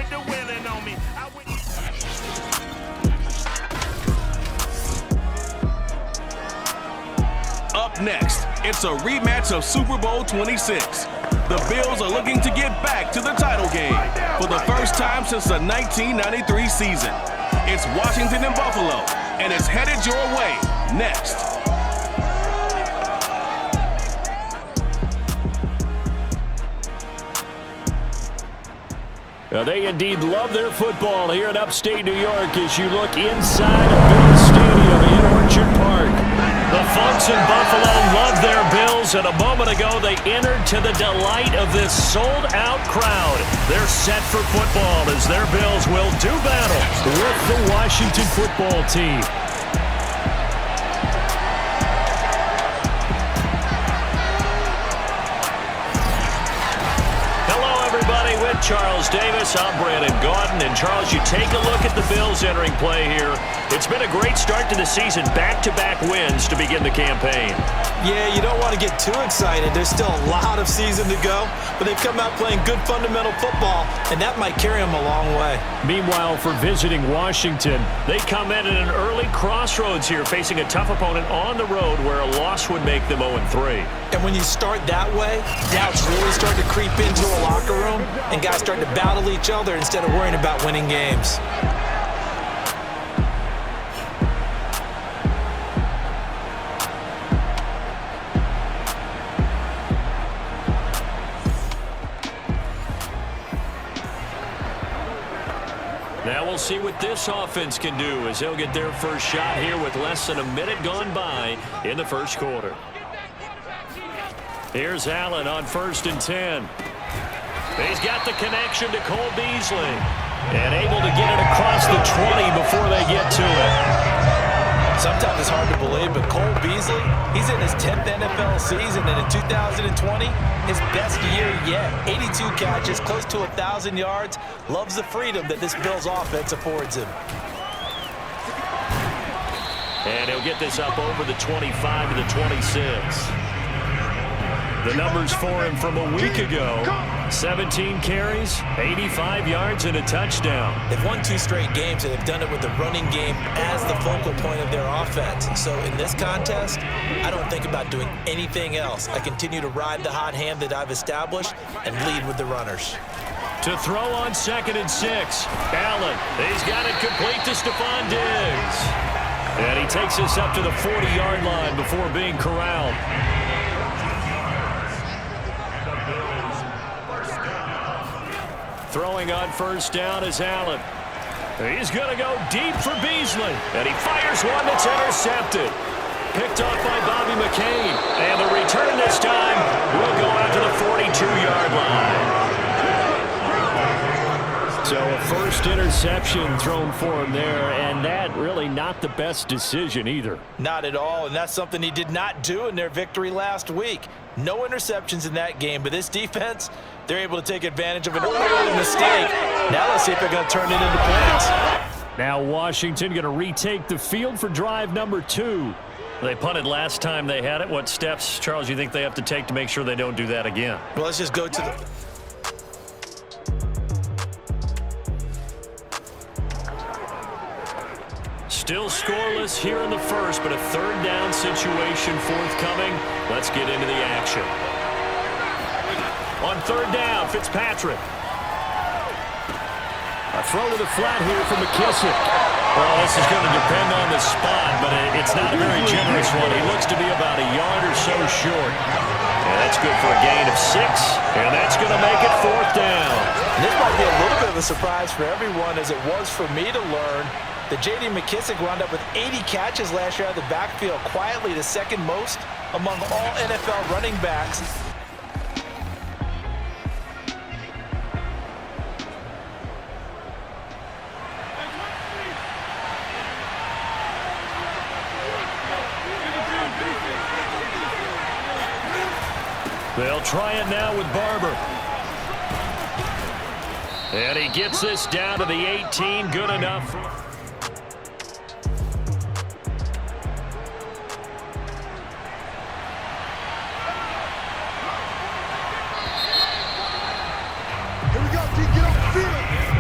with the willing on me. Up next, it's a rematch of Super Bowl 26. The Bills are looking to get back to the title game for the first time since the 1993 season. It's Washington and Buffalo, and it's headed your way next. Now, they indeed love their football here in upstate New York as you look inside of Bills Stadium in Orchard Park. The folks in Buffalo love their Bills, and a moment ago they entered to the delight of this sold-out crowd. They're set for football as their Bills will do battle with the Washington football team. With Charles Davis, I'm Brandon Gaudin. And Charles, you take a look at the Bills entering play here. It's been a great start to the season, back-to-back wins to begin the campaign. Yeah, you don't want to get too excited. There's still a lot of season to go, but they've come out playing good fundamental football, and that might carry them a long way. Meanwhile, for visiting Washington, they come in at an early crossroads here, facing a tough opponent on the road where a loss would make them 0-3. And when you start that way, doubts really start to creep into a locker room, and guys start to battle each other instead of worrying about winning games. Now we'll see what this offense can do as they'll get their first shot here with less than a minute gone by in the first quarter. Here's Allen on 1st and 10. He's got the connection to Cole Beasley and able to get it across the 20 before they get to it. Sometimes it's hard to believe, but Cole Beasley, he's in his 10th NFL season, and in 2020, his best year yet. 82 catches, close to 1,000 yards. Loves the freedom that this Bills offense affords him. And he'll get this up over the 25 to the 26. The numbers for him from a week ago: 17 carries, 85 yards, and a touchdown. They've won 2 straight games, and they've done it with the running game as the focal point of their offense. So in this contest, I don't think about doing anything else. I continue to ride the hot hand that I've established and lead with the runners. To throw on 2nd and 6. Allen, he's got it complete to Stephon Diggs. And he takes this up to the 40-yard line before being corralled. Throwing on 1st down is Allen. He's going to go deep for Beasley. And he fires one that's intercepted. Picked off by Bobby McCain. And the return this time will go out to the 42-yard line. So a first interception thrown for him there, and that really not the best decision either. Not at all, and that's something he did not do in their victory last week. No interceptions in that game, but this defense, they're able to take advantage of an early mistake. Now let's see if they're going to turn it into points. Now Washington going to retake the field for drive number 2. They punted last time they had it. What steps, Charles, you think they have to take to make sure they don't do that again? Well, let's just go to the... Still scoreless here in the first, but a 3rd down situation forthcoming. Let's get into the action. On 3rd down, Fitzpatrick. A throw to the flat here for McKissick. Well, this is going to depend on the spot, but it's not a very generous one. He looks to be about a yard or so short. And that's good for a gain of 6, and that's going to make it 4th down. And this might be a little bit of a surprise for everyone, as it was for me to learn that J.D. McKissick wound up with 80 catches last year out of the backfield, quietly the 2nd most among all NFL running backs. They'll try it now with Barber. And he gets this down to the 18, good enough.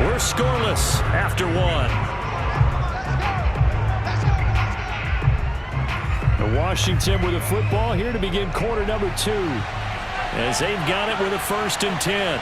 We're scoreless after one. And Washington with the football here to begin quarter number 2. As they've got it with a 1st and 10.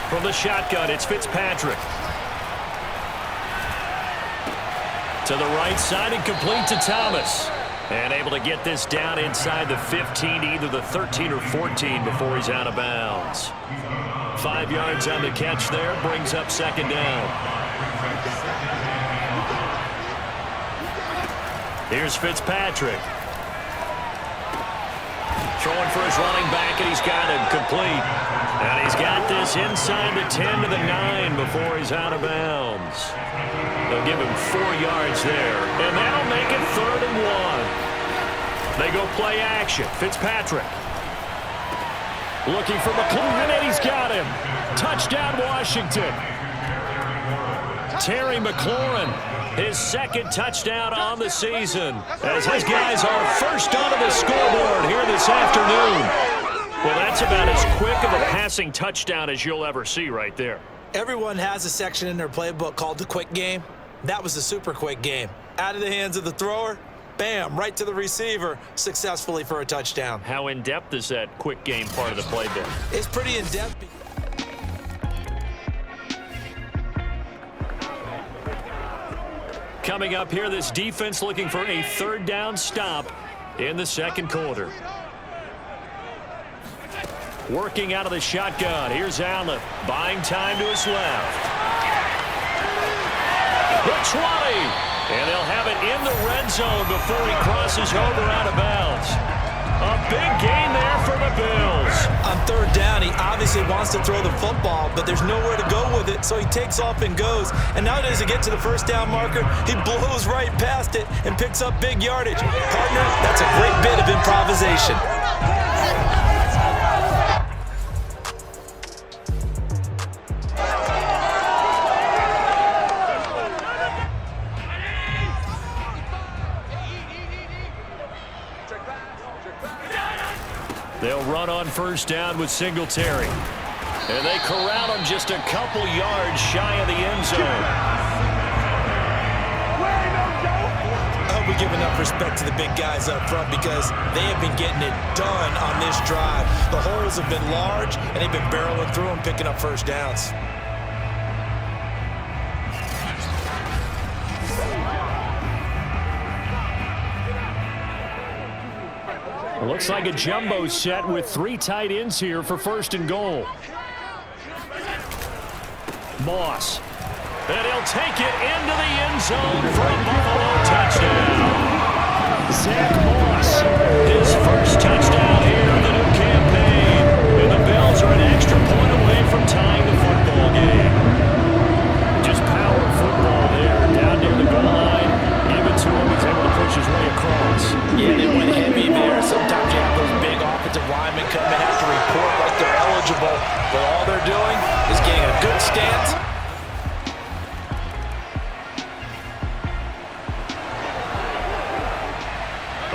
From the shotgun, it's Fitzpatrick. To the right side and complete to Thomas. And able to get this down inside the 15, either the 13 or 14 before he's out of bounds. 5 yards on the catch there, brings up 2nd down. Here's Fitzpatrick. Throwing for his running back, and he's got him complete. And he's got this inside the 10 to the 9 before he's out of bounds. They'll give him 4 yards there, and that'll make it 3rd and 1. They go play action. Fitzpatrick. Looking for McLaurin, and he's got him. Touchdown, Washington. Terry McLaurin, his 2nd touchdown on the season, as his guys are first onto the scoreboard here this afternoon. Well, that's about as quick of a passing touchdown as you'll ever see right there. Everyone has a section in their playbook called the quick game. That was the super quick game. Out of the hands of the thrower, bam, right to the receiver, successfully for a touchdown. How in-depth is that quick game part of the playbook? It's pretty in-depth. Coming up here, this defense looking for a 3rd down stop in the 2nd quarter. Working out of the shotgun. Here's Allen, buying time to his left. The 20, and they'll have it in the red zone before he crosses over out of bounds. A big gain there for the Bills. On 3rd down, he obviously wants to throw the football, but there's nowhere to go with it, so he takes off and goes. And now as he gets to the 1st down marker, he blows right past it and picks up big yardage. Partner, that's a great bit of improvisation. They'll run on 1st down with Singletary. And they corral him just a couple yards shy of the end zone. I hope we give enough respect to the big guys up front because they have been getting it done on this drive. The holes have been large, and they've been barreling through them, picking up 1st downs. Looks like a jumbo set with 3 tight ends here for 1st and goal. Moss. And he'll take it into the end zone for a Buffalo touchdown. Zach Moss, his 1st touchdown here in the new campaign. And the Bills are an extra point away from tying the football game. Just power football there down near the goal line. Give it to him. He's able to push his way across. Yeah, they went heavy there. Sometimes you have those big offensive linemen come and have to report like they're eligible, but all they're doing is getting a good stance.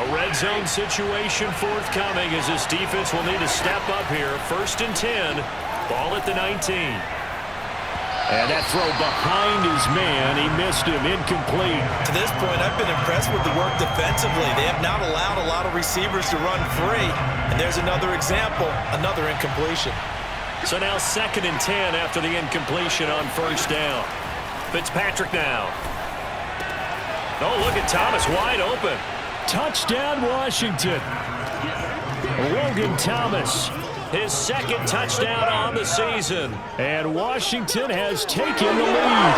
A red zone situation forthcoming as this defense will need to step up here. 1st and 10, ball at the 19. And that throw behind his man, he missed him, incomplete. To this point, I've been impressed with the work defensively. They have not allowed a lot of receivers to run free. And there's another example, another incompletion. So now 2nd and 10 after the incompletion on 1st down. Fitzpatrick now. Oh, look at Thomas wide open. Touchdown, Washington. Logan Thomas. His 2nd touchdown on the season. And Washington has taken the lead.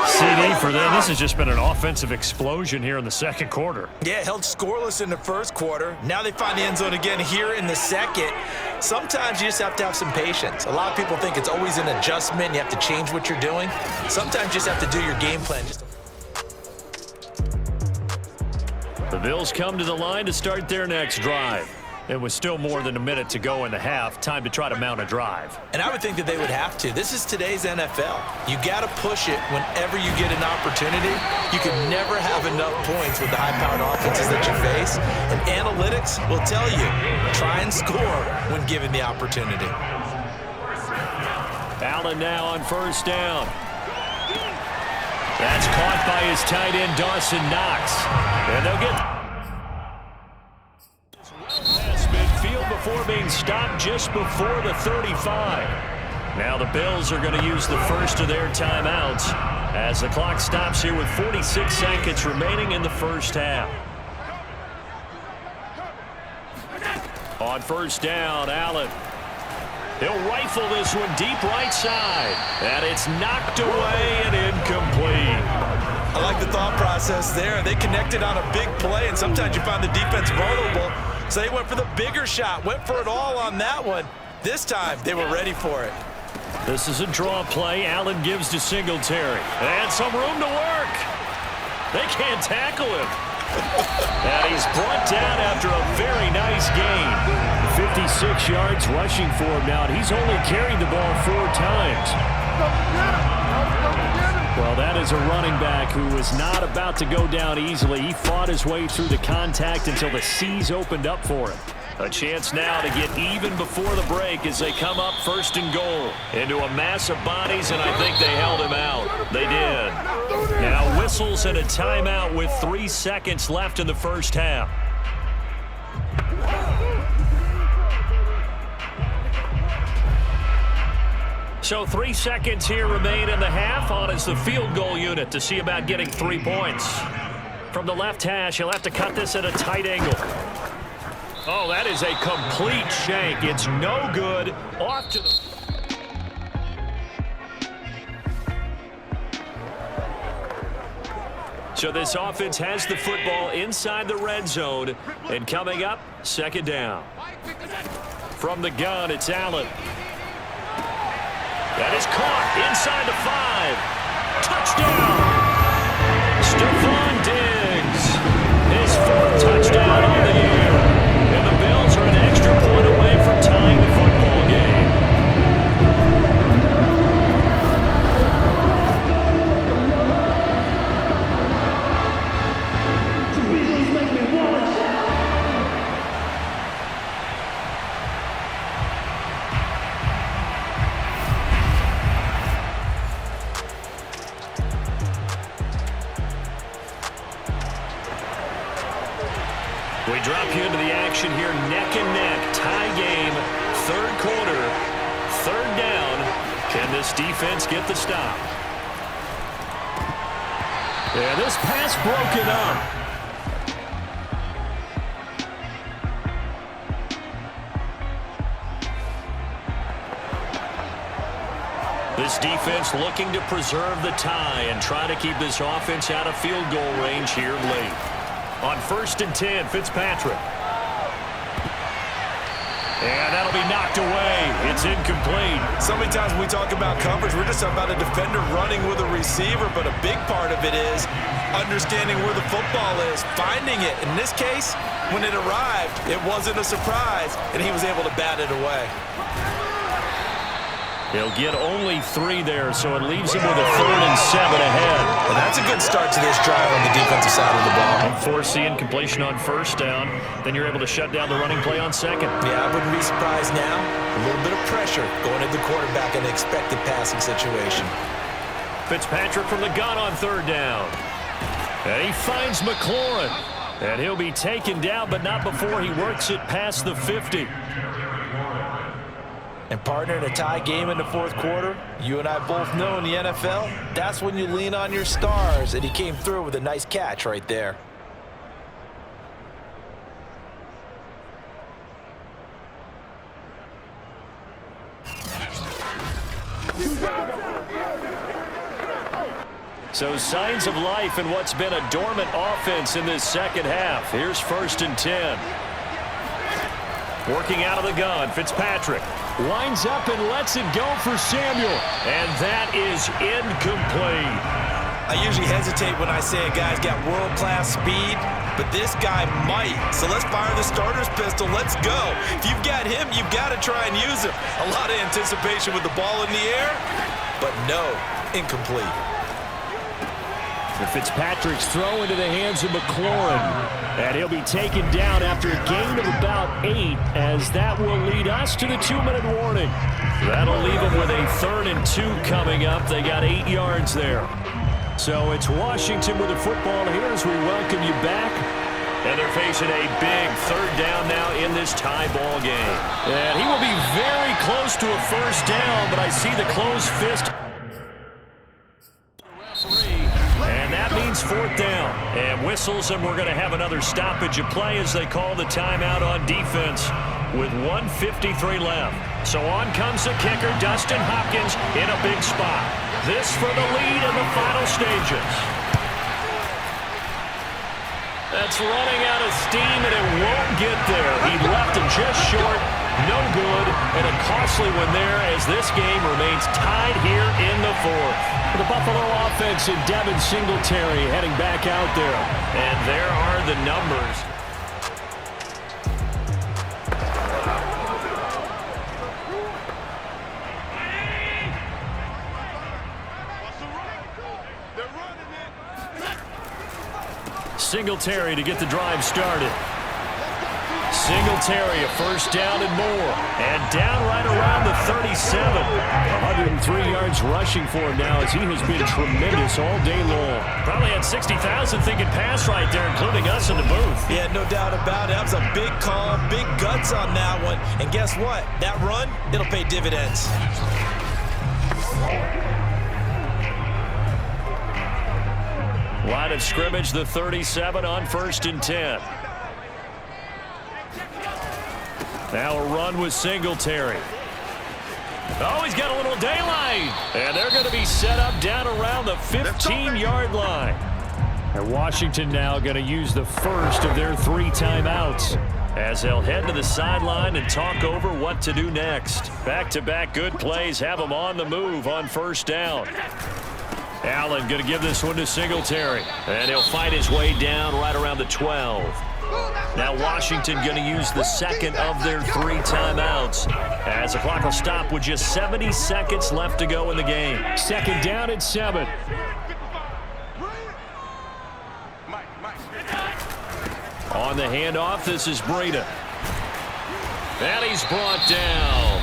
CD for them. This has just been an offensive explosion here in the 2nd quarter. Yeah, held scoreless in the 1st quarter. Now they find the end zone again here in the 2nd. Sometimes you just have to have some patience. A lot of people think it's always an adjustment. You have to change what you're doing. Sometimes you just have to do your game plan. The Bills come to the line to start their next drive. It was still more than a minute to go in the half. Time to try to mount a drive. And I would think that they would have to. This is today's NFL. You got to push it whenever you get an opportunity. You can never have enough points with the high-powered offenses that you face. And analytics will tell you, try and score when given the opportunity. Allen now on first down. That's caught by his tight end, Dawson Knox. And they'll get past midfield before being stopped just before the 35. Now the Bills are going to use the first of their timeouts as the clock stops here with 46 seconds remaining in the first half. On first down, Allen. He'll rifle this one deep right side. And it's knocked away and incomplete. I like the thought process there. They connected on a big play, and sometimes you find the defense vulnerable. So they went for the bigger shot, went for it all on that one. This time, they were ready for it. This is a draw play. Allen gives to Singletary. And some room to work. They can't tackle him. And he's brought down after a very nice gain. 56 yards rushing for him now, and he's only carried the ball 4 times. Well, that is a running back who was not about to go down easily. He fought his way through the contact until the seas opened up for him. A chance now to get even before the break as they come up first and goal into a mass of bodies, and I think they held him out. They did. Now whistles and a timeout with 3 seconds left in the first half. So 3 seconds here remain in the half. On is the field goal unit to see about getting 3 points. From the left hash, he'll have to cut this at a tight angle. Oh, that is a complete shank. It's no good. Off to the... So this offense has the football inside the red zone. And coming up, second down. From the gun, it's Allen. That is caught inside the 5. Touchdown! Stephon Diggs. His 4th touchdown on the year. And the Bills are an extra point away from tying the football game. We drop you into the action here, neck and neck, tie game, 3rd quarter, 3rd down. Can this defense get the stop? And this pass broken up. This defense looking to preserve the tie and try to keep this offense out of field goal range here late. On 1st and 10, Fitzpatrick. And that'll be knocked away. It's incomplete. So many times when we talk about coverage, we're just talking about a defender running with a receiver, but a big part of it is understanding where the football is, finding it. In this case, when it arrived, it wasn't a surprise, and he was able to bat it away. He'll get only 3 there, so it leaves him with a 3rd and 7 ahead. Well, that's a good start to this drive on the defensive side of the ball. And force the incompletion on 1st down. Then you're able to shut down the running play on 2nd. Yeah, I wouldn't be surprised now. A little bit of pressure going at the quarterback in an expected passing situation. Fitzpatrick from the gun on 3rd down. And he finds McLaurin. And he'll be taken down, but not before he works it past the 50. And partner, in a tie game in the 4th quarter, you and I both know in the NFL, that's when you lean on your stars, and he came through with a nice catch right there. So signs of life in what's been a dormant offense in this second half. Here's 1st and 10. Working out of the gun, Fitzpatrick. Winds up and lets it go for Samuel. And that is incomplete. I usually hesitate when I say a guy's got world-class speed, but this guy might. So let's fire the starter's pistol. Let's go. If you've got him, you've got to try and use him. A lot of anticipation with the ball in the air, but no, incomplete. The Fitzpatrick's throw into the hands of McLaurin. And he'll be taken down after a gain of about 8, as that will lead us to the 2-minute warning. That'll leave them with a 3rd and 2 coming up. They got 8 yards there. So it's Washington with the football here as we welcome you back. And they're facing a big 3rd down now in this tie ball game. And he will be very close to a 1st down, but I see the closed fist. And that means 4th down. And whistles, and we're going to have another stoppage of play as they call the timeout on defense with 1:53 left. So on comes the kicker, Dustin Hopkins, in a big spot. This for the lead in the final stages. That's running out of steam, and it won't get there. He left it just short. No good, and a costly one there as this game remains tied here in the 4th. The Buffalo offense and Devin Singletary heading back out there. And there are the numbers. Singletary to get the drive started. Singletary, a 1st down and more. And down right around the 37. 103 yards rushing for him now as he has been tremendous all day long. Probably had 60,000 thinking pass right there, including us in the booth. Yeah, no doubt about it. That was a big call, big guts on that one. And guess what? That run, it'll pay dividends. Line of scrimmage, the 37 on 1st and 10. Now a run with Singletary. Oh, he's got a little daylight. And they're going to be set up down around the 15-yard line. And Washington now going to use the first of their 3 timeouts as they'll head to the sideline and talk over what to do next. Back-to-back good plays have them on the move on 1st down. Allen going to give this one to Singletary. And he'll fight his way down right around the 12. Now Washington going to use the 2nd of their 3 timeouts as the clock will stop with just 70 seconds left to go in the game. 2nd down and 7. On the handoff, this is Breida. And he's brought down.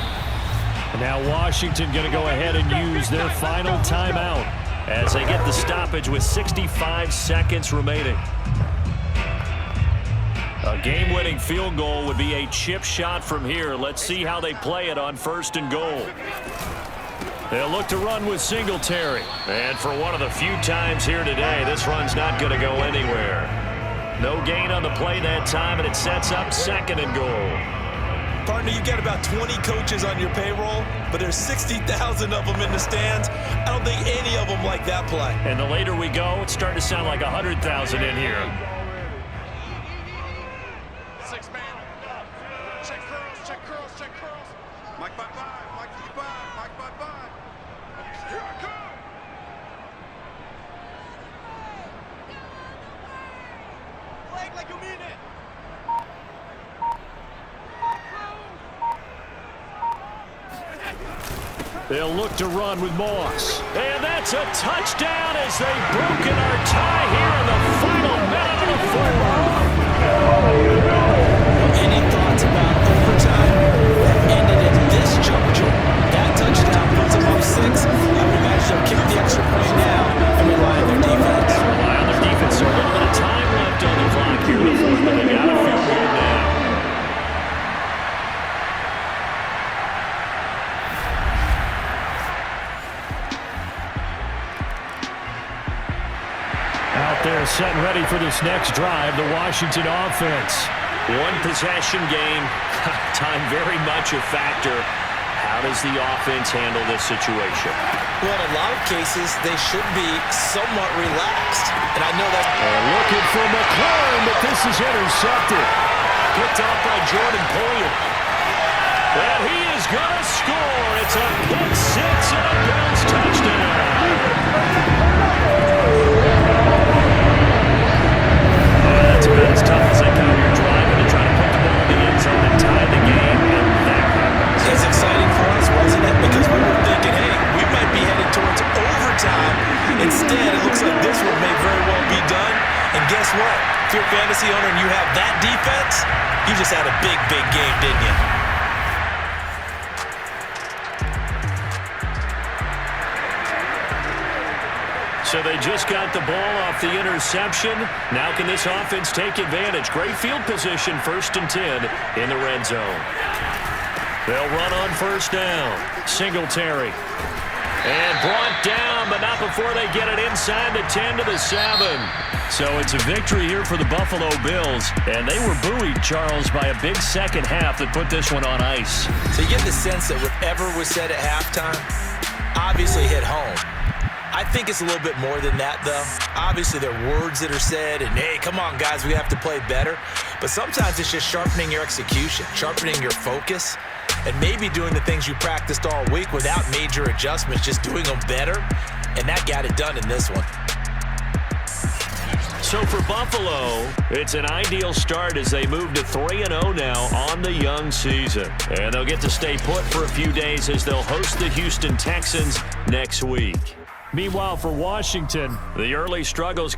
And now Washington going to go ahead and use their final timeout as they get the stoppage with 65 seconds remaining. A game-winning field goal would be a chip shot from here. Let's see how they play it on 1st and goal. They'll look to run with Singletary. And for one of the few times here today, this run's not going to go anywhere. No gain on the play that time, and it sets up 2nd and goal. Partner, you got about 20 coaches on your payroll, but there's 60,000 of them in the stands. I don't think any of them like that play. And the later we go, it's starting to sound like 100,000 in here. 6-man. Check curls, check curls, check curls. Mike 5-5, Mike 55, Mike 5-5. Here I come. Flag like you mean it. They'll look to run with Moss. And that's a touchdown as they've broken our tie here in the final minute of the 4th. Any thoughts about overtime that ended at this juncture? That touchdown puts them up 6. I would imagine they'll kick the extra point now and rely on their defense. Rely on their defense. So a little bit of time left on the clock here in the 4th, but they got a field goal now. Out there set and ready for this next drive, the Washington offense. One possession game, time very much a factor. How does the offense handle this situation? Well, in a lot of cases, they should be somewhat relaxed. And I know that. Looking for McLaurin, but this is intercepted. Picked off by Jordan Poyer. And he is going to score. It's a pick 6 and a Bills touchdown. That's about as tough as they come here driving to try to put the ball in the end zone and tie the game, and that happens. It's exciting for us, wasn't it? Because we were thinking, hey, we might be headed towards overtime. Instead, it looks like this one may very well be done. And guess what? If you're a fantasy owner and you have that defense, you just had a big, big game, didn't you? So they just got the ball off the interception. Now can this offense take advantage? Great field position, 1st and 10 in the red zone. They'll run on 1st down. Singletary. And brought down, but not before they get it inside the 10 to the 7. So it's a victory here for the Buffalo Bills. And they were buoyed, Charles, by a big second half that put this one on ice. So you get the sense that whatever was said at halftime obviously hit home. I think it's a little bit more than that, though. Obviously, there are words that are said, and, hey, come on, guys, we have to play better. But sometimes it's just sharpening your execution, sharpening your focus, and maybe doing the things you practiced all week without major adjustments, just doing them better, and that got it done in this one. So for Buffalo, it's an ideal start as they move to 3-0 now on the young season. And they'll get to stay put for a few days as they'll host the Houston Texans next week. Meanwhile, for Washington, the early struggles